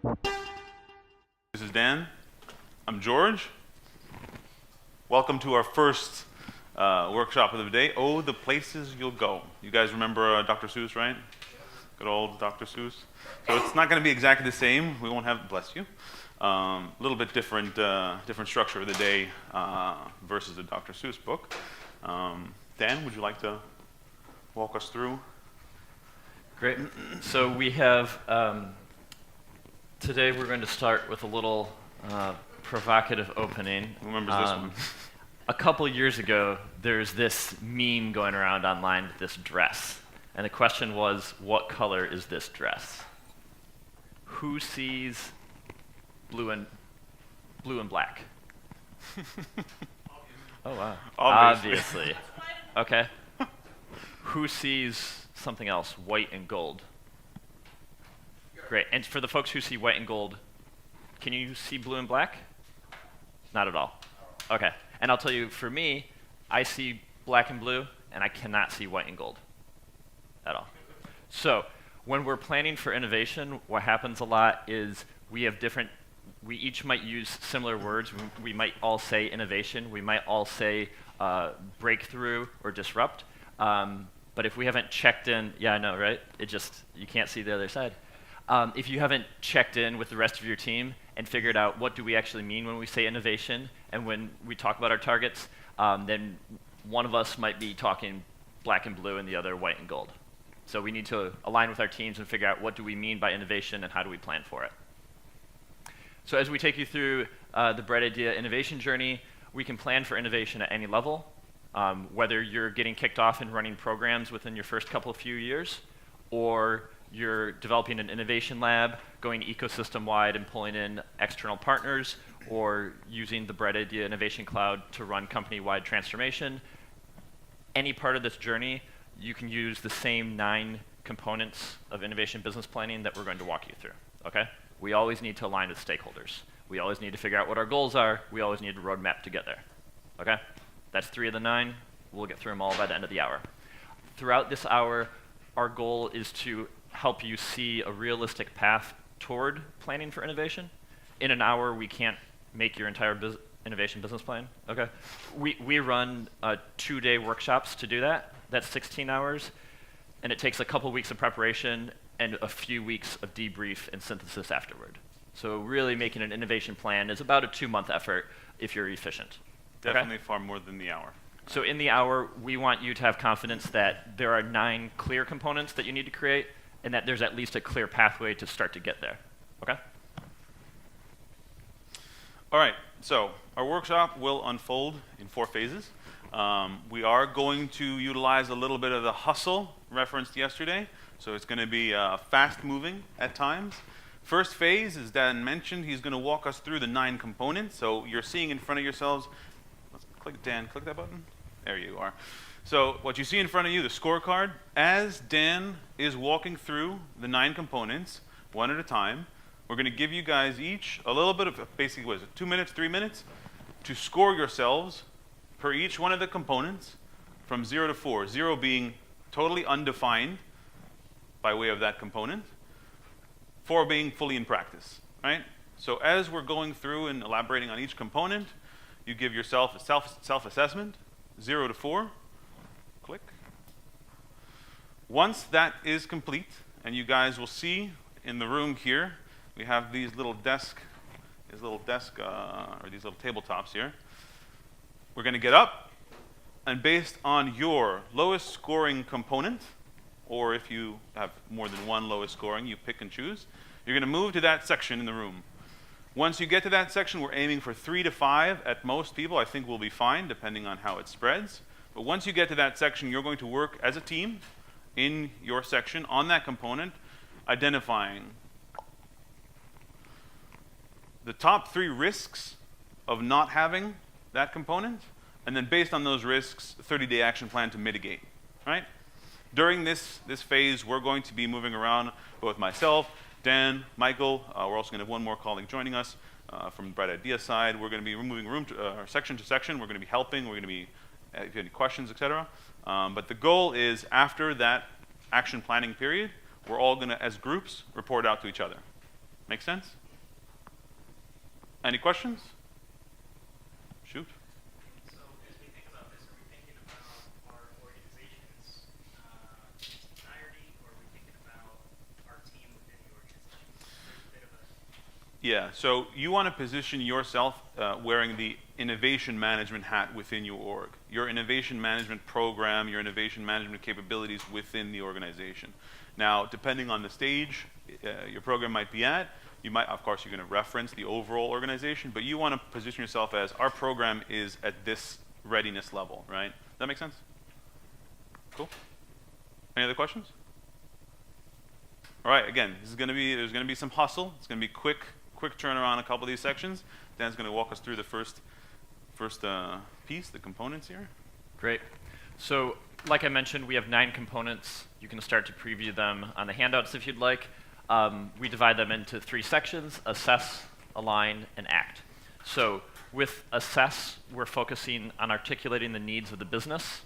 This is Dan. I'm George. Welcome to our first workshop of the day. Oh, the places you'll go. You guys remember Dr. Seuss, right? Good old Dr. Seuss. So it's not going to be exactly the same. We won't have, bless you, a little bit different structure of the day versus the Dr. Seuss book. Dan, would you like to walk us through? Great. So we have, today we're going to start with a little provocative opening. Who remembers this one? A couple years ago, there's this meme going around online with this dress. And the question was, what color is this dress? Who sees blue and black? Oh, wow. Obviously. Okay. Who sees something else, white and gold? Great. And for the folks who see white and gold, can you see blue and black? Not at all. Okay. And I'll tell you, for me, I see black and blue, and I cannot see white and gold at all. So when we're planning for innovation, what happens a lot is we each might use similar words. We might all say innovation. We might all say breakthrough or disrupt. But if we haven't checked in, yeah, I know, right? You can't see the other side. If you haven't checked in with the rest of your team and figured out what do we actually mean when we say innovation, and when we talk about our targets, then one of us might be talking black and blue and the other white and gold. So we need to align with our teams and figure out what do we mean by innovation and how do we plan for it. So as we take you through the Bright Idea innovation journey, we can plan for innovation at any level, whether you're getting kicked off and running programs within your first few years, or you're developing an innovation lab, going ecosystem-wide and pulling in external partners, or using the Bright Idea Innovation Cloud to run company-wide transformation. Any part of this journey, you can use the same 9 components of innovation business planning that we're going to walk you through, okay? We always need to align with stakeholders. We always need to figure out what our goals are. We always need a roadmap to get there, okay? That's 3 of the 9. We'll get through them all by the end of the hour. Throughout this hour, our goal is to help you see a realistic path toward planning for innovation. In an hour, we can't make your entire innovation business plan, okay? We run 2-day workshops to do that. That's 16 hours, and it takes a couple weeks of preparation and a few weeks of debrief and synthesis afterward. So really making an innovation plan is about a 2-month effort if you're efficient. Definitely okay? far more than the hour. So in the hour, we want you to have confidence that there are 9 clear components that you need to create, and that there's at least a clear pathway to start to get there, okay? All right, so our workshop will unfold in 4 phases. We are going to utilize a little bit of the hustle referenced yesterday, so it's going to be fast-moving at times. First phase, as Dan mentioned, he's going to walk us through the 9 components. So you're seeing in front of yourselves, let's click that button. There you are. So what you see in front of you, the scorecard, as Dan is walking through the 9 components, one at a time, we're going to give you guys each a little bit of, basically, what is it, 2 minutes, 3 minutes, to score yourselves per each one of the components from 0 to 4. 0 being totally undefined by way of that component, 4 being fully in practice, right? So as we're going through and elaborating on each component, you give yourself a self-assessment, 0 to 4. Click. Once that is complete, and you guys will see in the room here, we have these little tabletops here. We're going to get up, and based on your lowest scoring component, or if you have more than one lowest scoring, you pick and choose, you're going to move to that section in the room. Once you get to that section, we're aiming for 3 to 5 at most people. I think we'll be fine, depending on how it spreads. But once you get to that section, you're going to work as a team in your section on that component, identifying the top 3 risks of not having that component, and then based on those risks, a 30-day action plan to mitigate, right? During this phase, we're going to be moving around, both myself, Dan, Michael. We're also going to have one more colleague joining us from the Bright Idea side. We're going to be moving section to section. We're going to be helping. We're going to be, if you have any questions, etc. But the goal is, after that action planning period, we're all going to, as groups, report out to each other. Make sense? Any questions? Shoot. So as we think about this, are we thinking about our organization's entirety, or are we thinking about our team within the organization? There's a bit of a... Yeah, so you want to position yourself wearing the innovation management hat within your org. Your innovation management program, your innovation management capabilities within the organization. Now, depending on the stage your program might be at, you might, of course, you're going to reference the overall organization, but you want to position yourself as our program is at this readiness level, right? Does that make sense? Cool. Any other questions? All right, again, there's going to be some hustle. It's going to be quick turnaround a couple of these sections. Dan's going to walk us through the first piece, the components here. Great. So, like I mentioned, we have 9 components. You can start to preview them on the handouts if you'd like. We divide them into 3 sections: assess, align, and act. So with assess, we're focusing on articulating the needs of the business,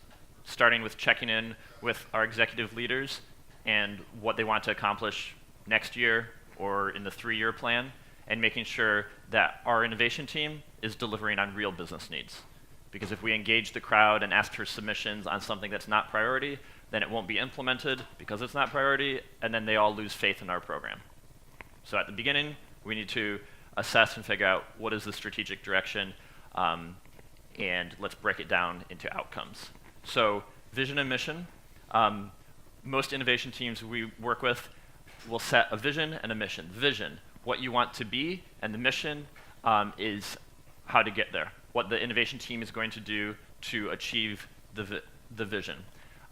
starting with checking in with our executive leaders and what they want to accomplish next year or in the 3-year plan, and making sure that our innovation team is delivering on real business needs. Because if we engage the crowd and ask for submissions on something that's not priority, then it won't be implemented because it's not priority, and then they all lose faith in our program. So at the beginning, we need to assess and figure out what is the strategic direction, and let's break it down into outcomes. So vision and mission. Most innovation teams we work with will set a vision and a mission. Vision, what you want to be, and the mission is how to get there, what the innovation team is going to do to achieve the vision.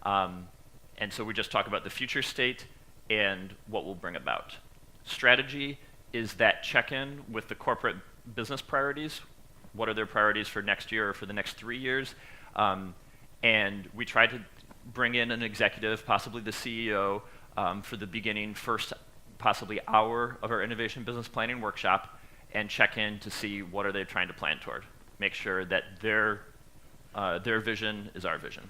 And so we just talk about the future state and what we'll bring about. Strategy is that check-in with the corporate business priorities. What are their priorities for next year or for the next 3 years? And we try to bring in an executive, possibly the CEO, for the beginning, first possibly hour of our innovation business planning workshop, and check in to see what are they trying to plan toward. Make sure that their vision is our vision.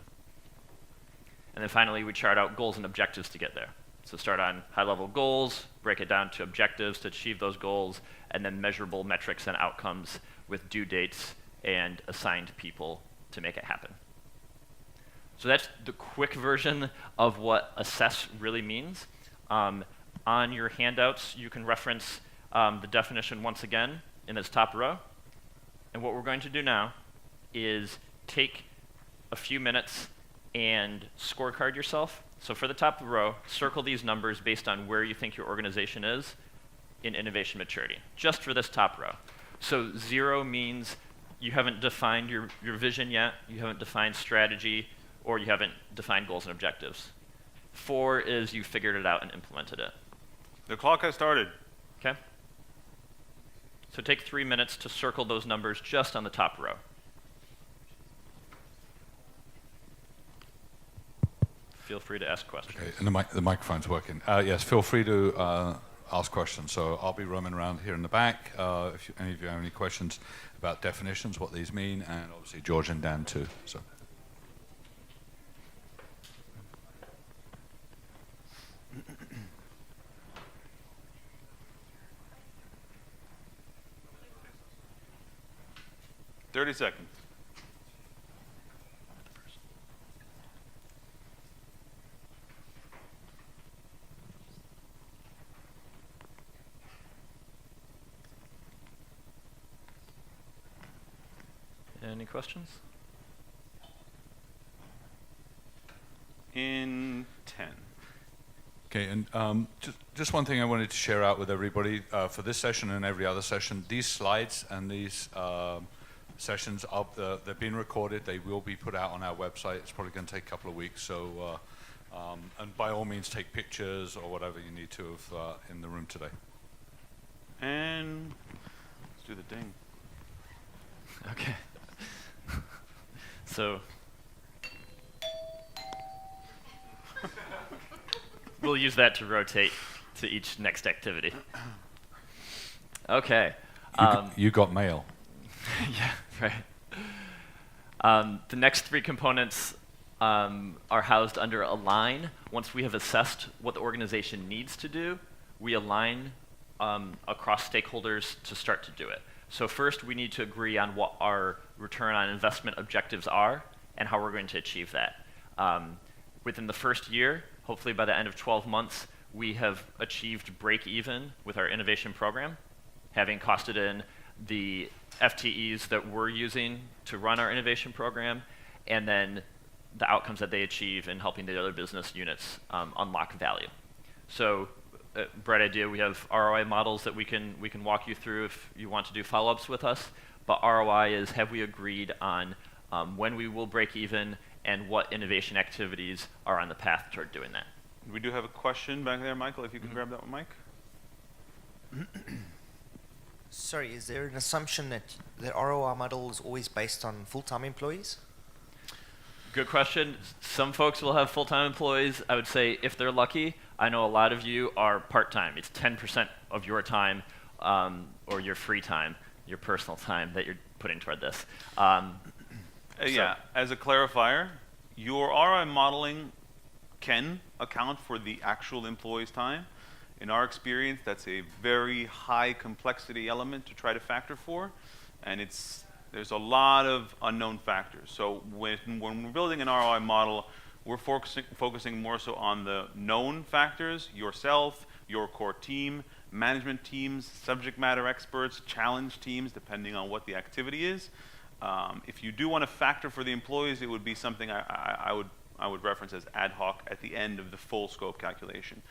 And then finally, we chart out goals and objectives to get there. So start on high-level goals, break it down to objectives to achieve those goals, and then measurable metrics and outcomes with due dates and assigned people to make it happen. So that's the quick version of what assess really means. On your handouts, you can reference the definition once again in its top row. And what we're going to do now is take a few minutes and scorecard yourself. So for the top row, circle these numbers based on where you think your organization is in innovation maturity, just for this top row. So 0 means you haven't defined your vision yet, you haven't defined strategy, or you haven't defined goals and objectives. 4 is you figured it out and implemented it. The clock has started. Okay? So take 3 minutes to circle those numbers just on the top row. Feel free to ask questions. Okay, and the microphone's working. Yes, feel free to ask questions. So I'll be roaming around here in the back. If any of you have any questions about definitions, what these mean, and obviously George and Dan too. So. $30 seconds. Any questions? In 10. Okay, and just one thing I wanted to share out with everybody for this session and every other session. These slides and these sessions, they're being recorded. They will be put out on our website. It's probably going to take a couple of weeks. So, and by all means, take pictures or whatever you need to of in the room today. And let's do the ding. Okay. So we'll use that to rotate to each next activity. Okay. You got mail. Yeah, right. The next 3 components are housed under align. Once we have assessed what the organization needs to do, we align across stakeholders to start to do it. So first, we need to agree on what our return on investment objectives are and how we're going to achieve that. Within the first year, hopefully by the end of 12 months, we have achieved break even with our innovation program, having costed in the FTEs that we're using to run our innovation program, and then the outcomes that they achieve in helping the other business units unlock value. So, bright idea, we have ROI models that we can walk you through if you want to do follow-ups with us, but ROI is, have we agreed on when we will break even and what innovation activities are on the path toward doing that. We do have a question back there, Michael, if you can grab that one, Mike. Sorry, is there an assumption that the ROI model is always based on full-time employees? Good question. Some folks will have full-time employees. I would say if they're lucky, I know a lot of you are part-time. It's 10% of your time or your free time, your personal time that you're putting toward this. Yeah, as a clarifier, your ROI modeling can account for the actual employee's time. In our experience, that's a very high complexity element to try to factor for, and there's a lot of unknown factors. So when we're building an ROI model, we're focusing more so on the known factors, yourself, your core team, management teams, subject matter experts, challenge teams, depending on what the activity is. If you do want to factor for the employees, it would be something I would reference as ad hoc at the end of the full scope calculation.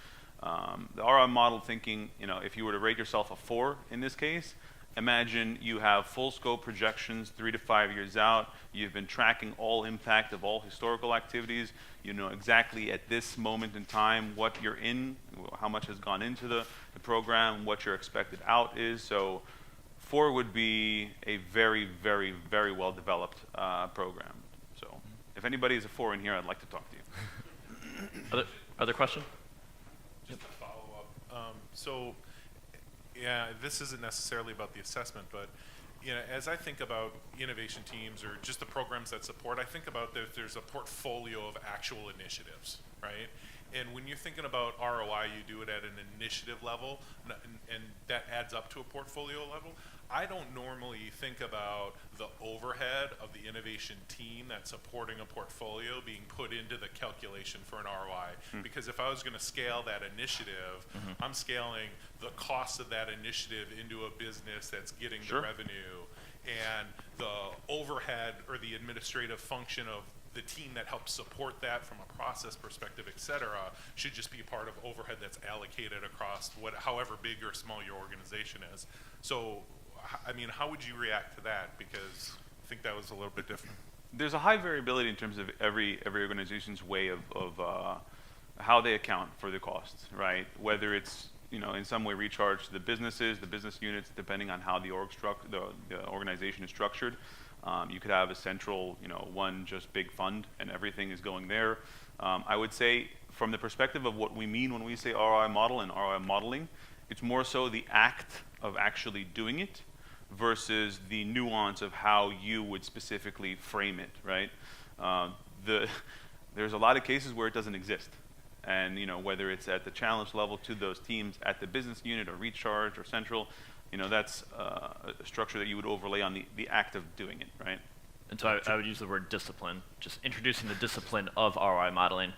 The ROI model thinking, if you were to rate yourself a 4 in this case, imagine you have full scope projections 3 to 5 years out. You've been tracking all impact of all historical activities. You know exactly at this moment in time what you're in, how much has gone into the program, what your expected out is. So 4 would be a very, very, very well developed program. So if anybody is a 4 in here, I'd like to talk to you. Other question? Just a follow-up. So, yeah, this isn't necessarily about the assessment, but as I think about innovation teams or just the programs that support, I think about that there's a portfolio of actual initiatives, right? And when you're thinking about ROI, you do it at an initiative level, and that adds up to a portfolio level. I don't normally think about the overhead of the innovation team that's supporting a portfolio being put into the calculation for an ROI. Because if I was going to scale that initiative, I'm scaling the cost of that initiative into a business that's getting the revenue, and the overhead or the administrative function of the team that helps support that from a process perspective, et cetera, should just be part of overhead that's allocated across however big or small your organization is. So, I mean, how would you react to that? Because I think that was a little bit different. There's a high variability in terms of every organization's way of how they account for the costs, right? Whether it's in some way recharged to the businesses, the business units, depending on how the organization is structured. You could have a central, one just big fund, and everything is going there. I would say, from the perspective of what we mean when we say ROI model and ROI modeling, it's more so the act of actually doing it versus the nuance of how you would specifically frame it, right? There's a lot of cases where it doesn't exist. And whether it's at the challenge level to those teams at the business unit or recharge or central, that's a structure that you would overlay on the act of doing it, right? And so I would use the word discipline, just introducing the discipline of ROI modeling.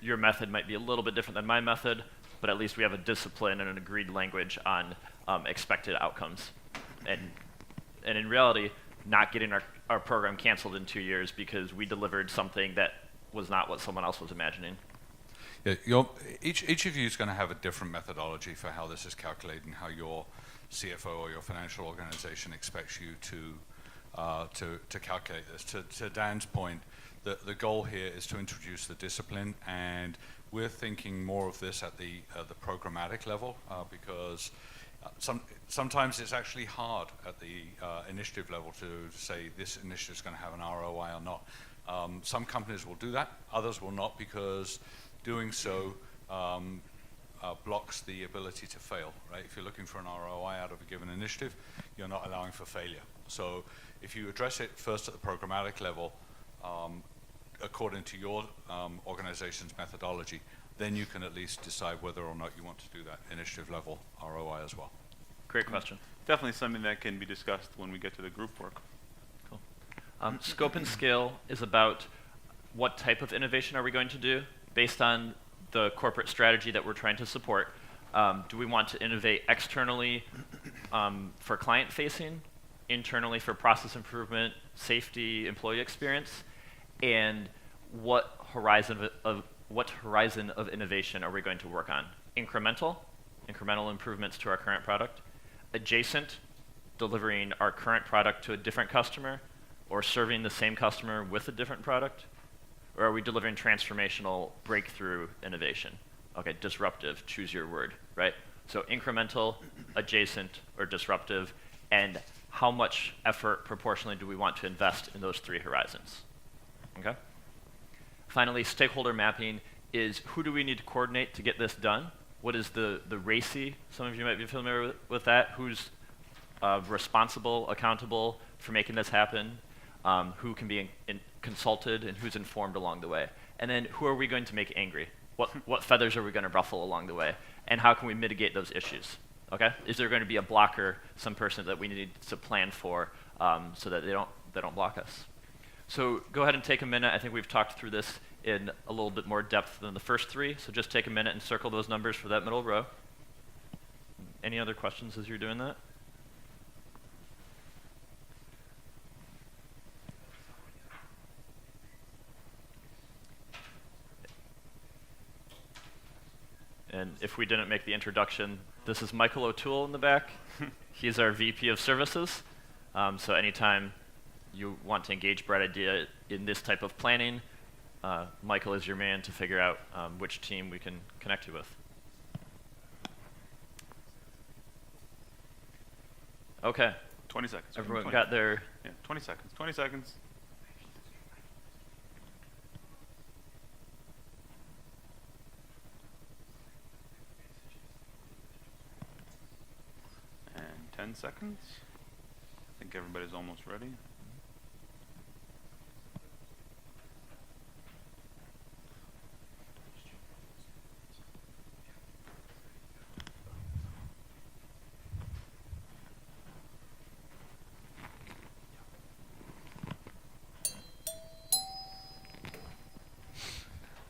Your method might be a little bit different than my method, but at least we have a discipline and an agreed language on expected outcomes. And in reality, not getting our program canceled in 2 years because we delivered something that was not what someone else was imagining. Yeah, each of you is going to have a different methodology for how this is calculated and how your CFO or your financial organization expects you to calculate this. To Dan's point, the goal here is to introduce the discipline, and we're thinking more of this at the programmatic level because sometimes it's actually hard at the initiative level to say this initiative is going to have an ROI or not. Some companies will do that, others will not, because doing so blocks the ability to fail, right? If you're looking for an ROI out of a given initiative, you're not allowing for failure. So if you address it first at the programmatic level, according to your organization's methodology, then you can at least decide whether or not you want to do that initiative level ROI as well. Great question. Definitely something that can be discussed when we get to the group work. Cool. Scope and scale is about what type of innovation are we going to do based on the corporate strategy that we're trying to support. Do we want to innovate externally for client facing, internally for process improvement, safety, employee experience, and what horizon of innovation are we going to work on? Incremental improvements to our current product, adjacent, delivering our current product to a different customer, or serving the same customer with a different product, or are we delivering transformational breakthrough innovation? Okay, disruptive, choose your word, right? So incremental, adjacent, or disruptive, and how much effort proportionally do we want to invest in those three horizons? Okay? Finally, stakeholder mapping is who do we need to coordinate to get this done? What is the RACI? Some of you might be familiar with that. Who's responsible, accountable for making this happen? Who can be consulted and who's informed along the way? And then who are we going to make angry? What feathers are we going to ruffle along the way? And how can we mitigate those issues? Okay? Is there going to be a blocker, some person that we need to plan for so that they don't block us? So go ahead and take a minute. I think we've talked through this in a little bit more depth than the first three. So just take a minute and circle those numbers for that middle row. Any other questions as you're doing that? And if we didn't make the introduction, this is Michael O'Toole in the back. He's our VP of Services. So anytime you want to engage Bright Idea in this type of planning, Michael is your man to figure out which team we can connect you with. Okay. 20 seconds. Everyone 20. got their... Yeah, 20 seconds. 20 seconds. And 10 seconds. I think everybody's almost ready.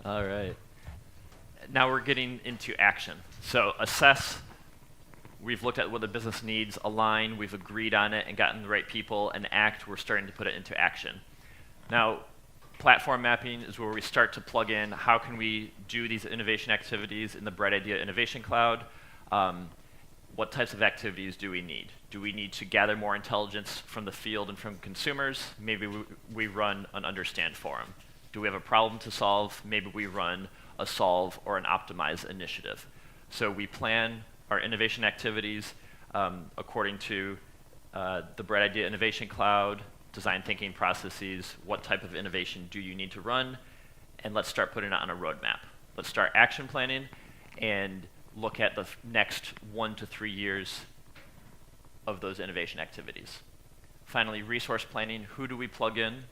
All right. Now we're getting into action. So assess. We've looked at what the business needs, align, we've agreed on it and gotten the right people, and act, we're starting to put it into action. Now, platform mapping is where we start to plug in how can we do these innovation activities in the Bright Idea Innovation Cloud. What types of activities do we need? Do we need to gather more intelligence from the field and from consumers? Maybe we run an understand forum. Do we have a problem to solve? Maybe we run a solve or an optimize initiative. So we plan our innovation activities according to the Bright Idea Innovation Cloud, design thinking processes, what type of innovation do you need to run, and let's start putting it on a roadmap. Let's start action planning and look at the next 1 to 3 years of those innovation activities. Finally, resource planning. Who do we plug in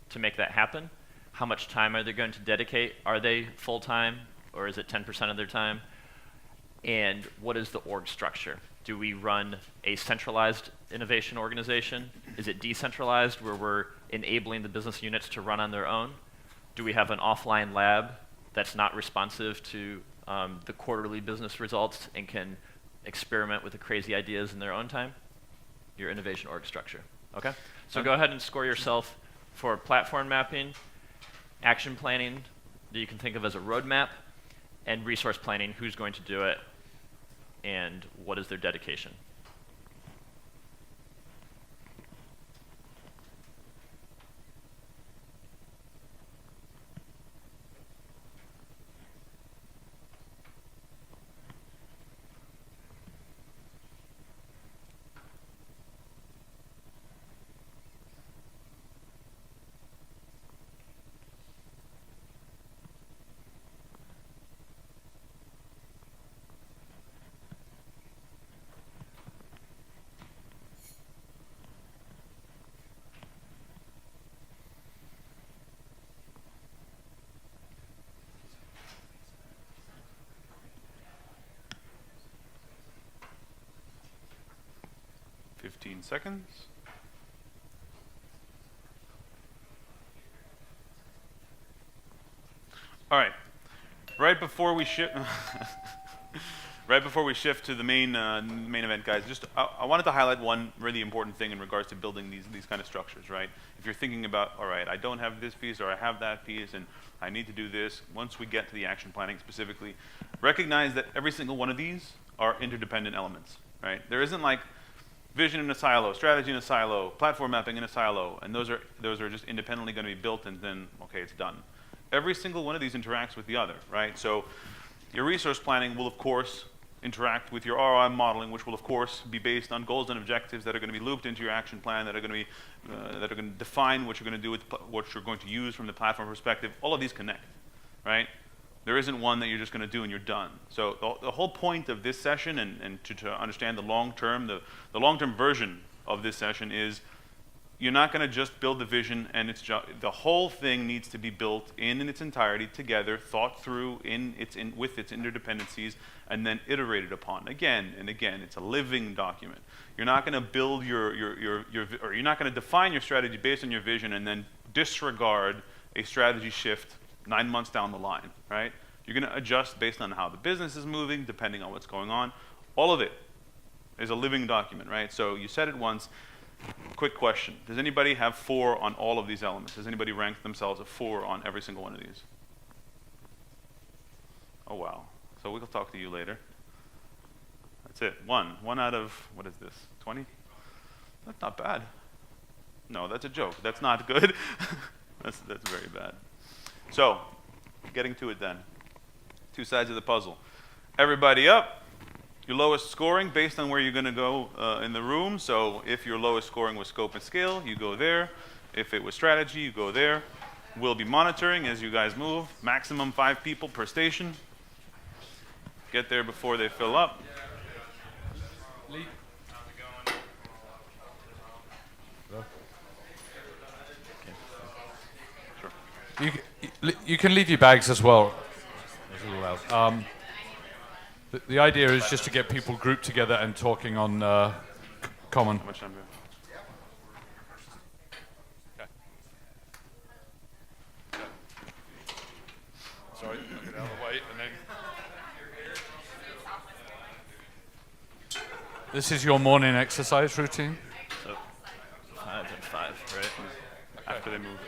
to make that happen? How much time are they going to dedicate? Are they full-time, or is it 10% of their time? And what is the org structure? Do we run a centralized innovation organization? Is it decentralized, where we're enabling the business units to run on their own? Do we have an offline lab that's not responsive to the quarterly business results and can experiment with the crazy ideas in their own time? Your innovation org structure. Okay? So go ahead and score yourself for platform mapping, action planning that you can think of as a roadmap, and resource planning, who's going to do it, and what is their dedication. 15 seconds. All right. Right before we shift, right before we shift to the main event, guys, just I wanted to highlight one really important thing in regards to building these kind of structures, right? If you're thinking about, all right, I don't have this piece or I have that piece and I need to do this. Once we get to the action planning specifically, recognize that every single one of these are interdependent elements, right? There isn't like vision in a silo, strategy in a silo, platform mapping in a silo, and those are just independently going to be built and then okay, it's done. Every single one of these interacts with the other, right? So your resource planning will, of course, interact with your ROI modeling, which will, of course, be based on goals and objectives that are going to be looped into your action plan, that are going to define what you're going to do with what you're going to use from the platform perspective. All of these connect, right? There isn't one that you're just going to do and you're done. So the whole point of this session, and to understand the long-term, the long-term version of this session is you're not going to just build the vision and the whole thing needs to be built in its entirety together, thought through with its interdependencies, and then iterated upon again and again. It's a living document. You're not going to build or you're not going to define your strategy based on your vision and then disregard a strategy shift 9 months down the line, right? You're going to adjust based on how the business is moving, depending on what's going on. All of it is a living document, right? So you said it once. Quick question. Does anybody have 4 on all of these elements? Does anybody rank themselves a 4 on every single one of these? Oh, wow. So we'll talk to you later. That's it. 1. 1 out of, what is this, 20? That's not bad. No, that's a joke. That's not good. That's very bad. So, getting to it then. 2 sides of the puzzle. Everybody up. Your lowest scoring based on where you're going to go in the room. So if your lowest scoring was scope and scale, you go there. If it was strategy, you go there. We'll be monitoring as you guys move. Maximum 5 people per station. Get there before they fill up. Lee. Sure. You can leave your bags as well. The idea is just to get people grouped together and talking on common. How much time do we have? Okay. Sorry, I'll get out of the way and then. This is your morning exercise routine? So 5 and 5, right? After they move.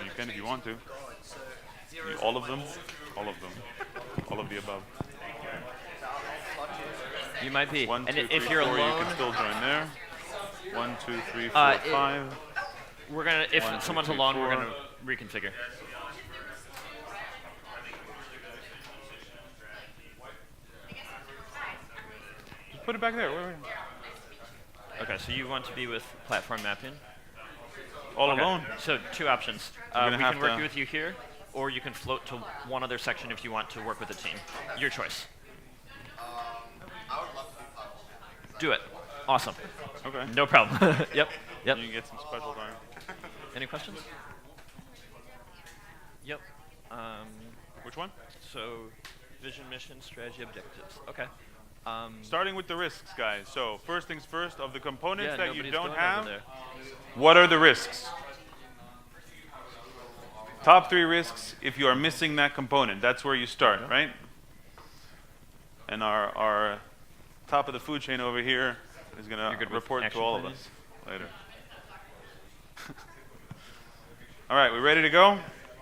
You can if you want to. All of them? All of them. All of the above. You might be. 1, 2, and 3, if you're 4, alone, you can still join there. 1, 2, 3, 4, 5. We're gonna. If 1, 2, someone's 3, alone, 4. we're gonna reconfigure. Just put it back there. Wait. Okay, so you want to be with platform mapping? All Okay. alone. So 2 options. We gonna have can work to- with you here, or you can float to one other section if you want to work with a team. Your choice. Do it. Awesome. Okay. No problem. Yep. Yep. You can get some special time. Any questions? Yep. Which one? So, vision, mission, strategy, objectives. Okay. Starting with the risks, guys. So first things first, of the components Yeah, that you nobody's don't going have, over there. what are the risks? Top 3 risks if you are missing that component. That's where you start, right? And our top of the food chain over here is going You're to good with report to action all of plans? us later. All right, we ready to go?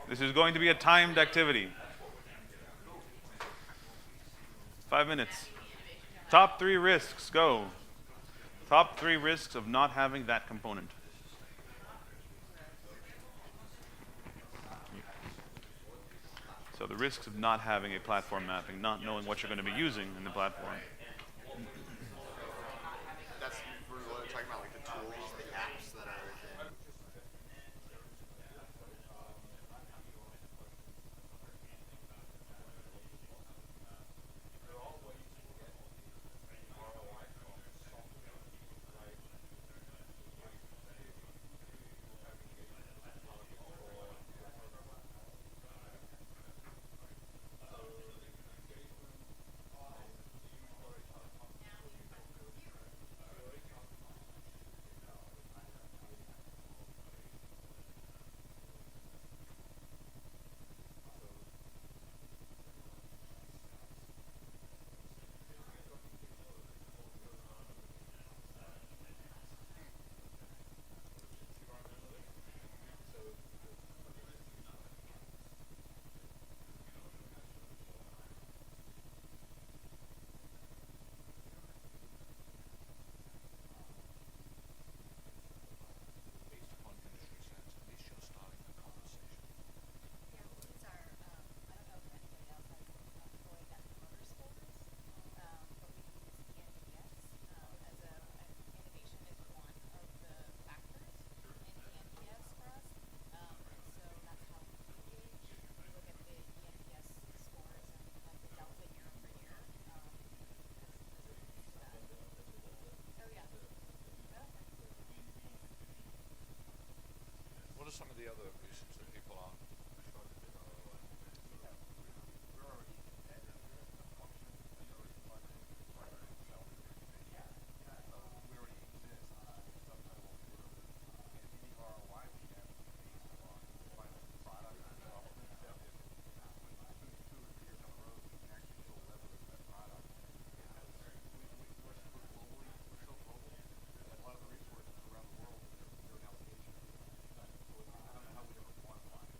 This is going to be a timed activity. 5 minutes. Top 3 risks, go. Top 3 risks of not having that component. So the risks of not having a platform mapping, not knowing what you're going to be using in the platform. That's we're talking about like the tools, the apps that are within. other reasons that people aren't starting to ROI. We're already embedded in a function that goes funding, right? So, so we already exist. It's up to what we do. And any ROI we have is based on final product development. That if when 2 or 3 years down the road, we can actually show leverage of that product. Because we're globally, we're so global that a lot of the resources around the world, they're an allocation. So I don't know how we'd ever quantify it.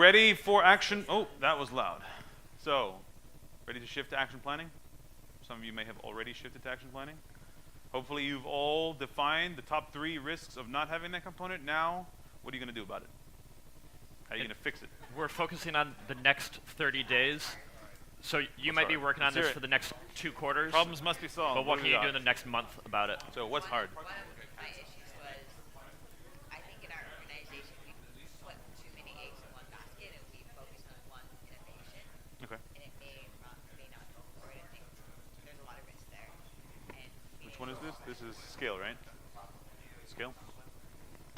ready for action? Oh, that was loud. So, ready to shift to action planning? Some of you may have already shifted to action planning. Hopefully you've all defined the top 3 risks of not having that component. Now, what are you going to do about it? How are you going to fix it? We're focusing on the next 30 days. So you might be working on this for the next 2 quarters. Problems must be solved. But what can you do in the next month about it? So what's hard? One of my issues was, I think in our organization, we put too many eggs in one basket and we focused on one innovation. Okay. And it may not go forward. I think there's a lot of risk there. And Which one is this? This is scale, right? Scale?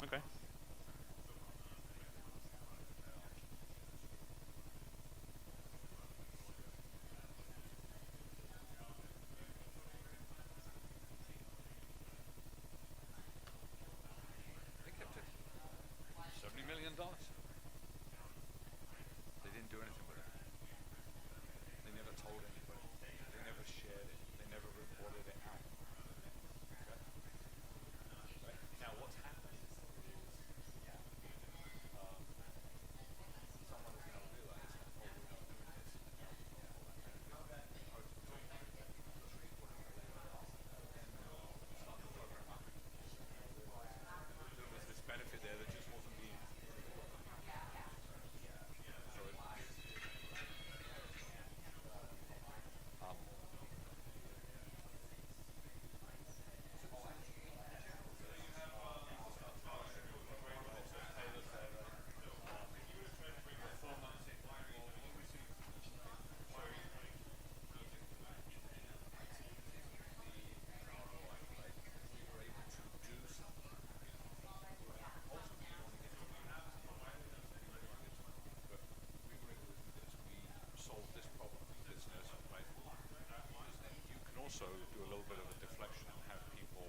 Okay. They kept it. $70 million. They didn't do anything with it. They never told anybody. They never shared it. They never reported it out. Okay? Right? Now what's happened is someone has now realized, oh, we're not doing this, and now we've got all that benefit. Start the program up. There was this benefit there that just wasn't being. So it, solve this problem for the business, right? You can also do a little bit of a deflection and have people,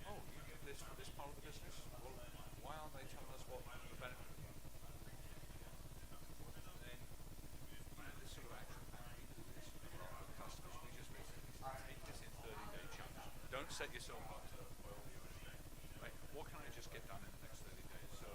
oh, you did this for this part of the business? Well, why aren't they telling us what the benefit is? And then, this sort of action plan, we do this for our customers. We just basically say, take this in 30-day chunks. Don't set yourself up to oil the ocean, right? What can I just get done in the next 30 days? So,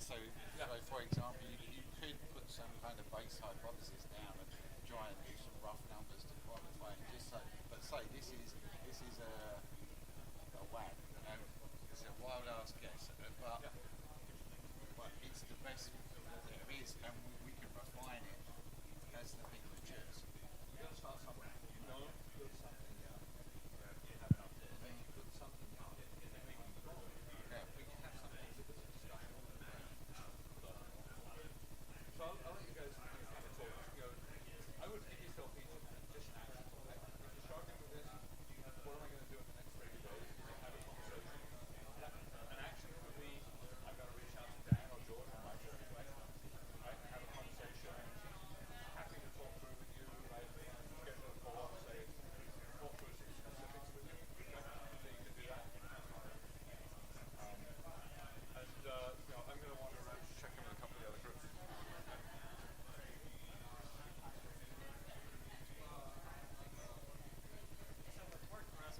So, for example, you could put some kind of base hypothesis down and try and do some rough numbers to quantify and just say, but say this is a whack, you know, it's a wild ass guess, but it's the best that there is, and we can refine it as the thing matures. You got to start somewhere. You know, put something down. And then you put something down. Yeah, we can have something as a discussion. So I'll let you guys have a talk. I would give yourself each just an action. If you're struggling with this, what am I going to do in the next 30 days? Is it have a conversation? An action would be, I've got to reach out to Dan or George or Mike or anybody, right? And have a conversation. Happy to talk through with you, like get to the call and say, talk through some specifics with you. Okay? So you can do that. I'm going to wander around to check in with a couple of the other groups. So with work for us,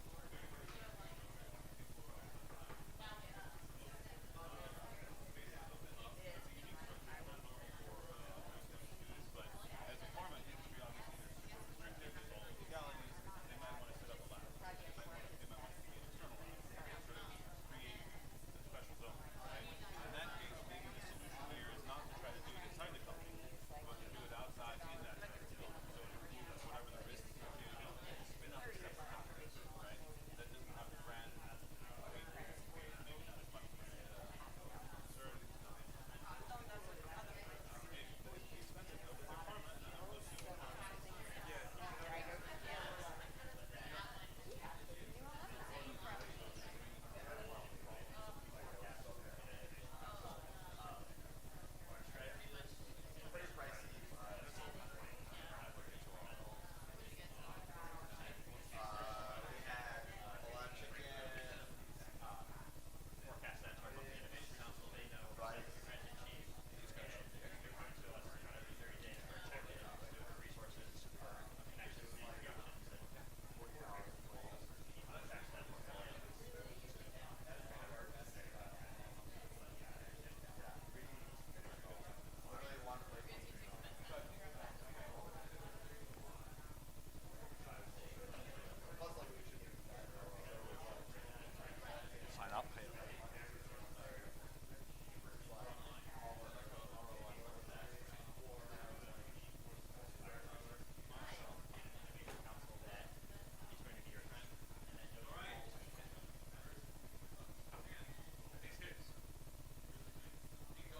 Sign up.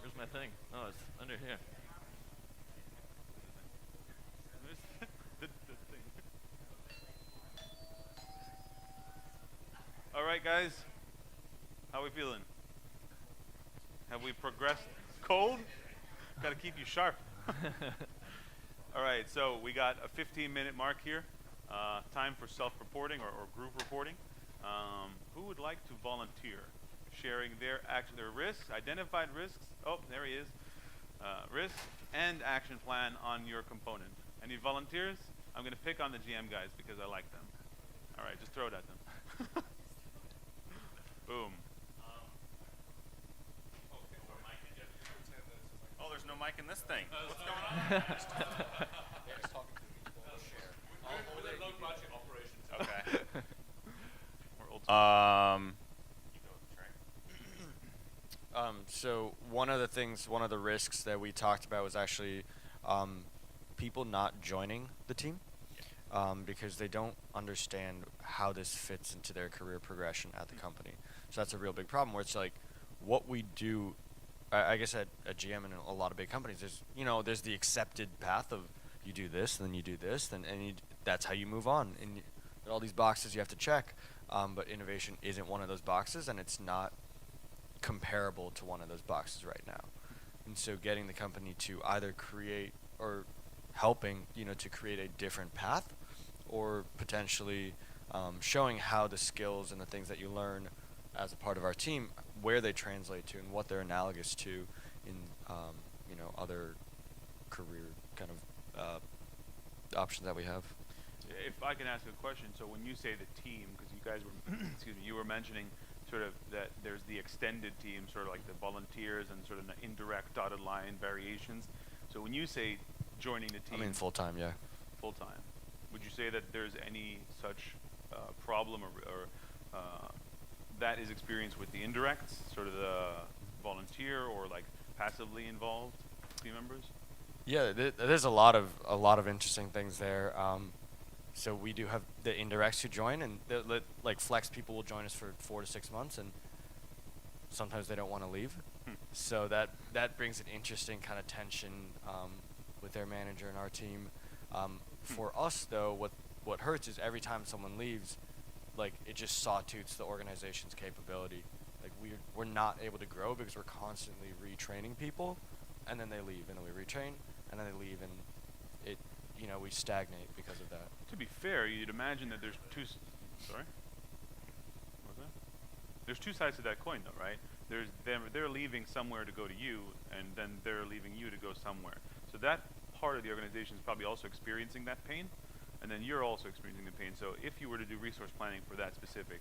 Where's my thing? Oh, it's under here. The thing. All right, guys. How we feeling? Have we progressed? Cold? Got to keep you sharp. All right, so we got a 15-minute mark here. Time for self-reporting or group reporting. Who would like to volunteer? Sharing their risks, identified risks. Oh, there he is. Risks and action plan on your component. Any volunteers? I'm going to pick on the GM guys because I like them. All right, just throw it at them. Boom. Oh, there's no mic in this thing. What's going on? Yeah, just talking to people. Share. We're low budget operations. Okay. We're old school. So one of the risks that we talked about was actually people not joining the team because they don't understand how this fits into their career progression at the company. So that's a real big problem where it's like what we do, I guess at GM and a lot of big companies, there's the accepted path of you do this, then you do this, that's how you move on. And there are all these boxes you have to check, but innovation isn't one of those boxes, and it's not comparable to one of those boxes right now. And so getting the company to either create or helping, to create a different path or potentially showing how the skills and the things that you learn as a part of our team, where they translate to and what they're analogous to in, other career kind of options that we have. If I can ask a question, so when you say the team, because you guys were, you were mentioning sort of that there's the extended team, sort of like the volunteers and sort of the indirect dotted line variations. So when you say joining the team, I mean, full-time, yeah. full time, would you say that there's any such problem or that is experienced with the indirects, sort of the volunteer or like passively involved team members? Yeah, there's a lot of interesting things there. So we do have the indirects who join, and like flex people will join us for 4 to 6 months, and sometimes they don't want to leave. So that brings an interesting kind of tension with their manager and our team. For us though, what hurts is every time someone leaves, like it just sawtooths the organization's capability. Like we're not able to grow because we're constantly retraining people, and then they leave, and then we retrain, and then they leave, and it, we stagnate because of that. To be fair, you'd imagine that there's sorry? What was that? There's two sides to that coin though, right? There's them, they're leaving somewhere to go to you, and then they're leaving you to go somewhere. So that part of the organization is probably also experiencing that pain, and then you're also experiencing the pain. So if you were to do resource planning for that specific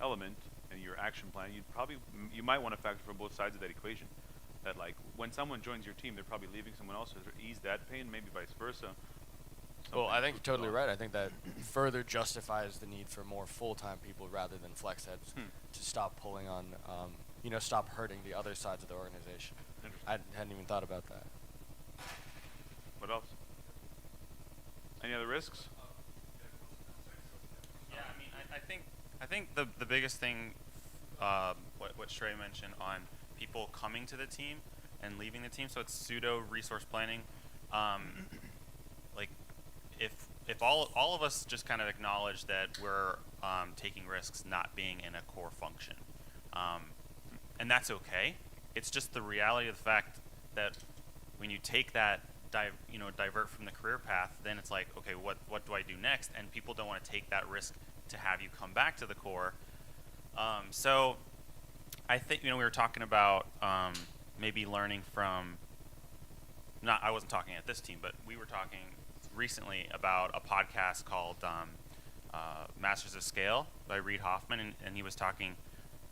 element in your action plan, you might want to factor for both sides of that equation. That like when someone joins your team, they're probably leaving someone else to ease that pain, maybe vice versa. Well, I think you're totally Something. right. I think that further justifies the need for more full-time people rather than flex heads to stop pulling on, stop hurting the other sides of the organization. I hadn't even thought about that. What else? Any other risks? Yeah, I mean, I think the biggest thing, what Shrey mentioned on people coming to the team and leaving the team, so it's pseudo resource planning. Like, if all of us just kind of acknowledge that we're taking risks not being in a core function, and that's okay. It's just the reality of the fact that when you take that divert from the career path, then it's like, okay, what do I do next? And people don't want to take that risk to have you come back to the core. So I think, we were talking about maybe learning from, I wasn't talking at this team, but we were talking recently about a podcast called Masters of Scale by Reid Hoffman, and he was talking,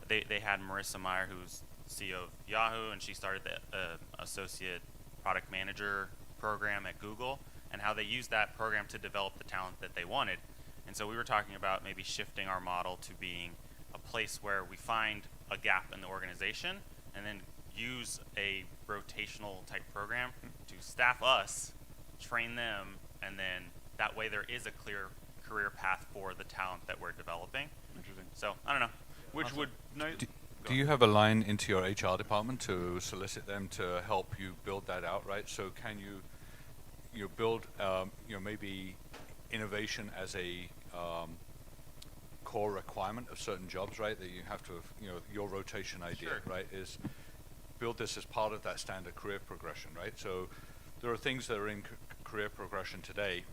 they had Marissa Meyer, who's CEO of Yahoo, and she started the associate product manager program at Google, and how they used that program to develop the talent that they wanted. And so we were talking about maybe shifting our model to being a place where we find a gap in the organization and then use a rotational type program to staff us, train them, and then that way there is a clear career path for the talent that we're developing. Interesting. So, I don't know. Which would Do you have a line into your HR department to solicit them to help you build that out, right? So can you build maybe innovation as a core requirement of certain jobs, right? That you have to, your rotation idea, Sure. right, is build this as part of that standard career progression, right? So there are things that are in career progression today.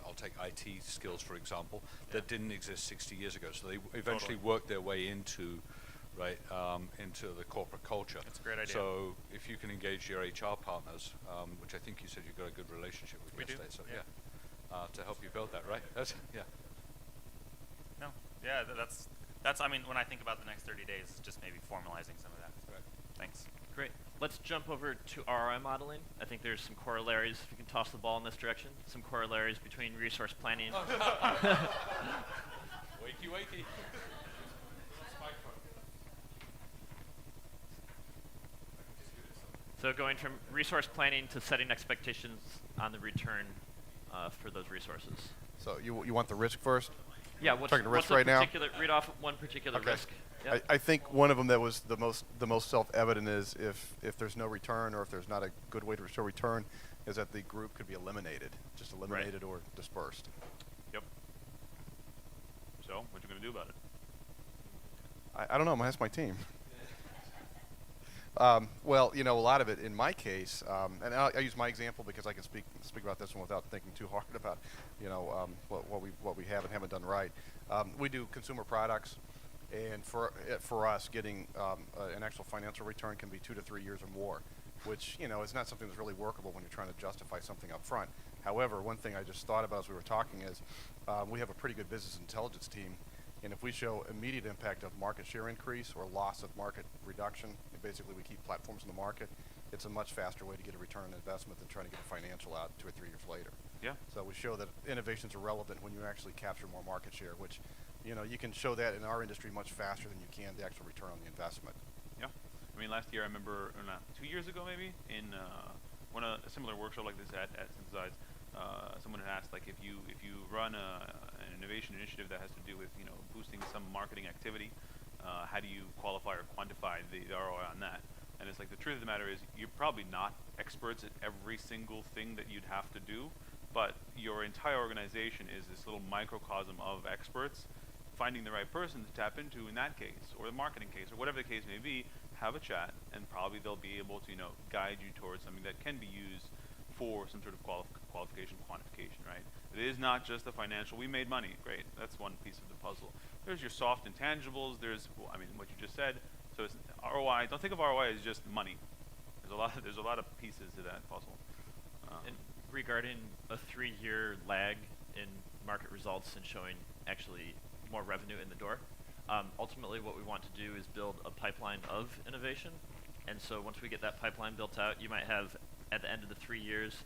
I'll take IT skills, for example, that didn't exist 60 years ago. So they eventually worked their way into, into the corporate culture. That's a great idea. So if you can engage your HR partners, which I think you said you've got a good relationship with We do, yesterday, so yeah. to help you build that, right? Yeah. No. Yeah, that's, I mean, when I think about the next 30 days, it's just maybe formalizing some of that. Right. Thanks. Great. Let's jump over to ROI modeling. I think there's some corollaries, if you can toss the ball in this direction, some corollaries between resource planning. Wakey, wakey. So going from resource planning to setting expectations on the return for those resources. So you want the risk first? Yeah, what's Talking to risk a right now? particular, read off one particular Okay. risk. Yeah. I think one of them that was the most self-evident is if there's no return or if there's not a good way to show return, is that the group could be eliminated, just eliminated or dispersed. Yep. So, what you gonna do about it? I don't know. I'm gonna ask my team. Well, a lot of it in my case, and I use my example because I can speak about this one without thinking too hard about, what we have and haven't done right. We do consumer products, and for us, getting an actual financial return can be 2 to 3 years or more, which is not something that's really workable when you're trying to justify something up front. However, one thing I just thought about as we were talking is we have a pretty good business intelligence team, And if we show immediate impact of market share increase or loss of market reduction, basically we keep platforms in the market, it's a much faster way to get a return on investment than trying to get a financial out 2 or 3 years later. Yeah. So we show that innovations are relevant when you actually capture more market share, which, you know, you can show that in our industry much faster than you can the actual return on the investment. Yeah. I mean, last year I remember, or not, 2 years ago maybe, in a similar workshop like this at Synthesize, someone had asked, like, if you run an innovation initiative that has to do with, you know, boosting some marketing activity, how do you qualify or quantify the ROI on that? And it's like, the truth of the matter is, you're probably not experts at every single thing that you'd have to do, but your entire organization is this little microcosm of experts. Finding the right person to tap into in that case, or the marketing case, or whatever the case may be, have a chat, and probably they'll be able to, you know, guide you towards something that can be used for some sort of qualification, quantification, right? It is not just the financial. We made money, great. That's one piece of the puzzle. There's your soft intangibles. There's, well, I mean, what you just said. So it's ROI. Don't think of ROI as just money. There's a lot of pieces to that puzzle. And regarding a 3-year lag in market results and showing actually more revenue in the door, ultimately what we want to do is build a pipeline of innovation. And so once we get that pipeline built out, you might have, at the end of the 3 years,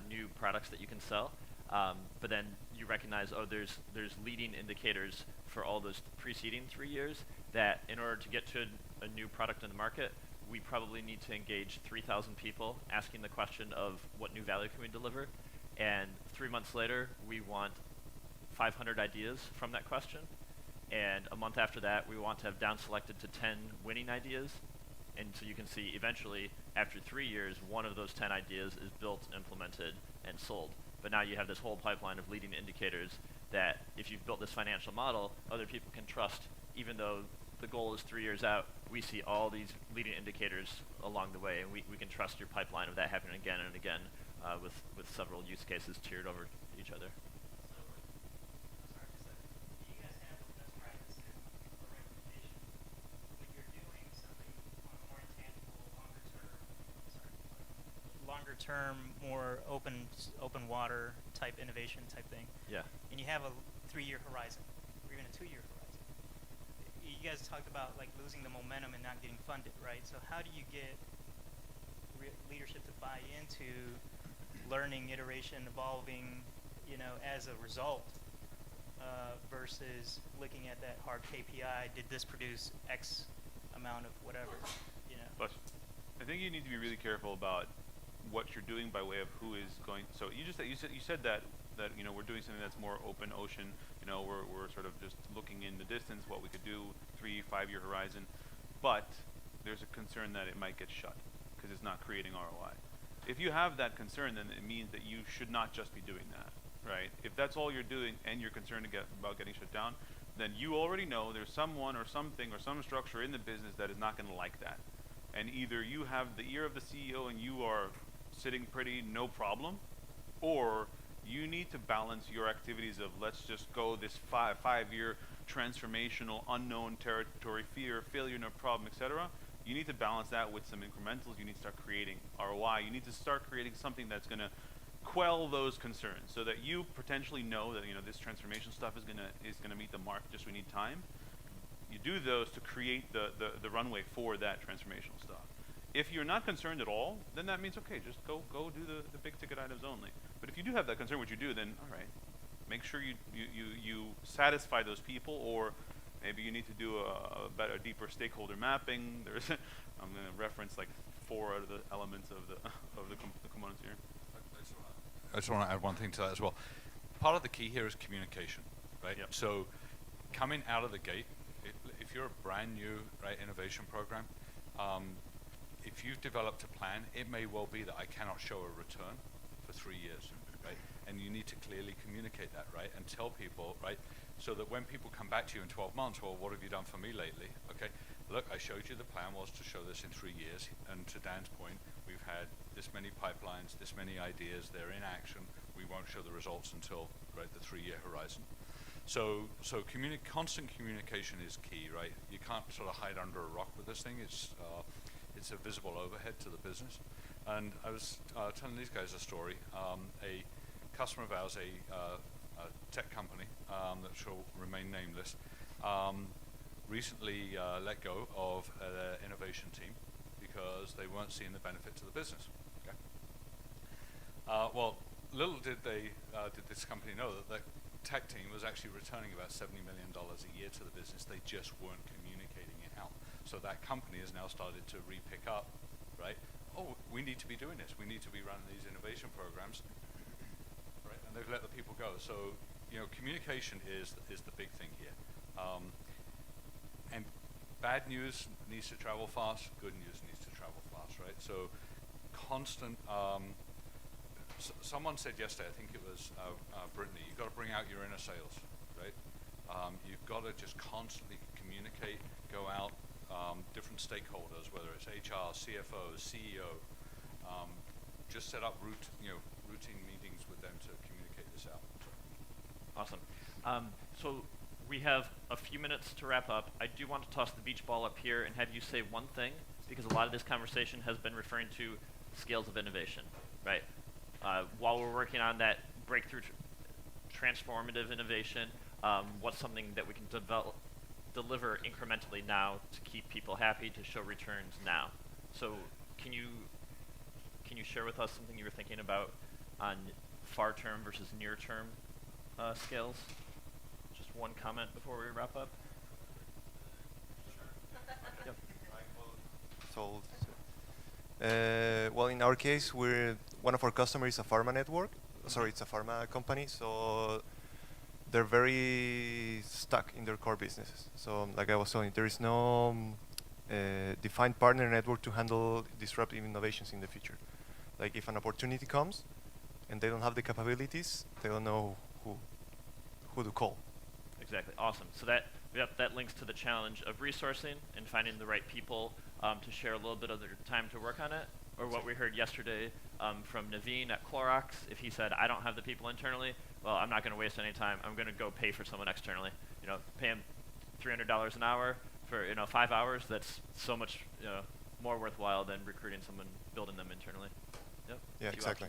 new products that you can sell. But then you recognize, oh, there's leading indicators for all those preceding 3 years that in order to get to a new product in the market, we probably need to engage 3,000 people asking the question of what new value can we deliver. And 3 months later, we want 500 ideas from that question. And a month after that, we want to have down selected to 10 winning ideas. And so you can see eventually, after 3 years, one of those 10 ideas is built, implemented, and sold. But now you have this whole pipeline of leading indicators that if you've built this financial model, other people can trust, even though the goal is 3 years out, we see all these leading indicators along the way, and we can trust your pipeline of that happening again and again with several use cases tiered over each other. Do you guys have a best practice or recommendation when you're doing something on a more intangible, longer term, more open water type innovation type thing? Yeah. And you have a 3-year horizon, or even a 2-year horizon. You guys talked about like losing the momentum and not getting funded, right? So how do you get leadership to buy into learning, iteration, evolving, you know, as a result, versus looking at that hard KPI? Did this produce X amount of whatever, you know? But I think you need to be really careful about what you're doing by way of who is going. So you said that you know, we're doing something that's more open ocean. You know, we're sort of just looking in the distance what we could do, 3-5 year horizon. But there's a concern that it might get shut because it's not creating ROI. If you have that concern, then it means that you should not just be doing that, right? If that's all you're doing and you're concerned about getting shut down, then you already know there's someone or something or some structure in the business that is not going to like that. And either you have the ear of the CEO and you are sitting pretty, no problem, or you need to balance your activities of let's just go this 5-year transformational unknown territory, fear, failure, no problem, etc. You need to balance that with some incrementals. You need to start creating ROI. You need to start creating something that's going to quell those concerns, so that you potentially know that, you know, this transformation stuff is gonna meet the mark. Just we need time. You do those to create the runway for that transformational stuff. If you're not concerned at all, then that means okay, just go do the big ticket items only. But if you do have that concern, which you do, then all right, make sure you satisfy those people, or maybe you need to do a better, deeper stakeholder mapping. I'm going to reference like 4 out of the elements of the components here. I just want to add one thing to that as well. Part of the key here is communication, right? Yep. So coming out of the gate, if you're a brand new innovation program, if you've developed a plan, it may well be that I cannot show a return for 3 years, right? And you need to clearly communicate that, right? And tell people, right? So that when people come back to you in 12 months, well, what have you done for me lately? Okay, look, I showed you the plan was to show this in 3 years. And to Dan's point, we've had this many pipelines, this many ideas, they're in action. We won't show the results until, right, the 3-year horizon. So constant communication is key, right? You can't sort of hide under a rock with this thing. It's a visible overhead to the business. And I was telling these guys a story. A customer of ours, a tech company that shall remain nameless, recently let go of their innovation team because they weren't seeing the benefit to the business. Okay. Well, little did this company know that the tech team was actually returning about $70 million a year to the business. They just weren't communicating it out. So that company has now started to re-pick up, right? Oh, we need to be doing this. We need to be running these innovation programs, right? And they've let the people go. So, communication is the big thing here. And bad news needs to travel fast. Good news needs to travel fast, right? So, constant. Someone said yesterday, I think it was Brittany, you've got to bring out your inner sales, right? You've got to just constantly communicate, go out, different stakeholders, whether it's HR, CFO, CEO, just set up routine meetings with them to communicate this out. Awesome. So we have a few minutes to wrap up. I do want to toss the beach ball up here and have you say one thing, because a lot of this conversation has been referring to scales of innovation, right? While we're working on that breakthrough transformative innovation, what's something that we can deliver incrementally now to keep people happy, to show returns now? So can you share with us something you were thinking about on far term versus near term scales? Just one comment before we wrap up. Yep. Well, in our case, one of our customers is a pharma network. Sorry, it's a pharma company. So they're very stuck in their core businesses. So, like I was saying, there is no defined partner network to handle disruptive innovations in the future. Like if an opportunity comes and they don't have the capabilities, they don't know who to call. Exactly. Awesome. So that links to the challenge of resourcing and finding the right people to share a little bit of their time to work on it. Or what we heard yesterday from Naveen at Clorox, if he said, I don't have the people internally, well, I'm not going to waste any time. I'm going to go pay for someone externally. Pay him $300 an hour for 5 hours. That's so much more worthwhile than recruiting someone, building them internally. Yep. Yeah, exactly.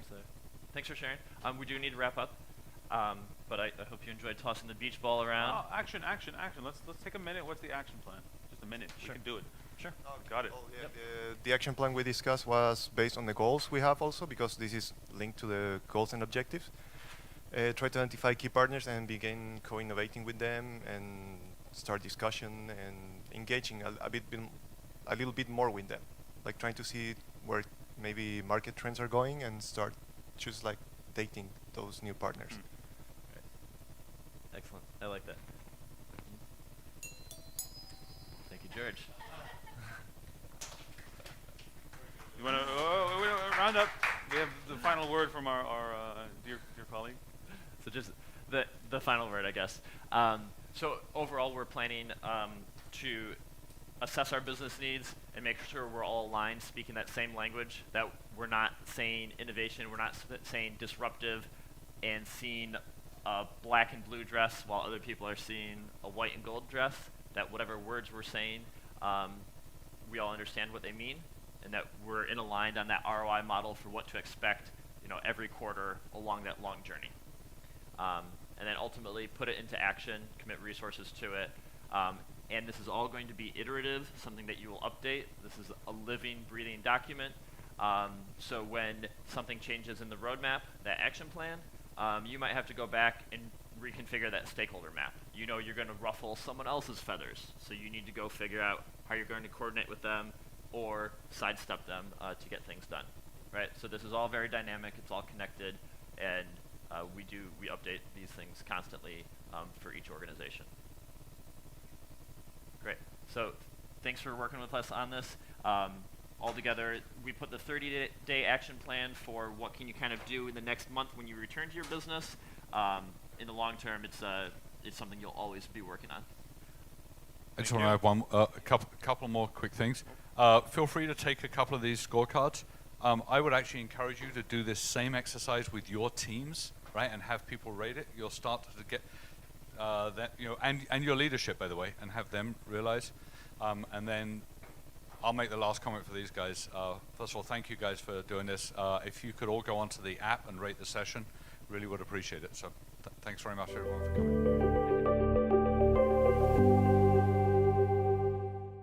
Thanks for sharing. We do need to wrap up, but I hope you enjoyed tossing the beach ball around. Oh, action. Let's take a minute. What's the action plan? Just a minute. Sure. We can do it. Sure. Got it. Oh, yeah. Yep. The action plan we discussed was based on the goals we have also, because this is linked to the goals and objectives. Try to identify key partners and begin co-innovating with them and start discussion and engaging a little bit more with them, like trying to see where maybe market trends are going and start just like dating those new partners. Right. Excellent. I like that. Thank you, George. You want to round up? We have the final word from our dear colleague. So just the final word, I guess. So overall, we're planning to assess our business needs and make sure we're all aligned, speaking that same language, that we're not saying innovation, we're not saying disruptive, and seeing a black and blue dress while other people are seeing a white and gold dress, that whatever words we're saying, we all understand what they mean, and that we're aligned on that ROI model for what to expect, every quarter along that long journey. And then ultimately put it into action, commit resources to it. And this is all going to be iterative, something that you will update. This is a living, breathing document. So when something changes in the roadmap, that action plan, you might have to go back and reconfigure that stakeholder map. You're going to ruffle someone else's feathers, so you need to go figure out how you're going to coordinate with them or sidestep them to get things done, right? So this is all very dynamic. It's all connected, and we update these things constantly for each organization. Great. So thanks for working with us on this. All together, we put the 30-day action plan for what can you kind of do in the next month when you return to your business. In the long term, it's something you'll always be working on. I just want to add a couple more quick things. Feel free to take a couple of these scorecards. I would actually encourage you to do this same exercise with your teams, right, and have people rate it. You'll start to get that, and your leadership, by the way, and have them realize. And then I'll make the last comment for these guys. First of all, thank you guys for doing this. If you could all go onto the app and rate the session, really would appreciate it. So thanks very much, everyone, for coming.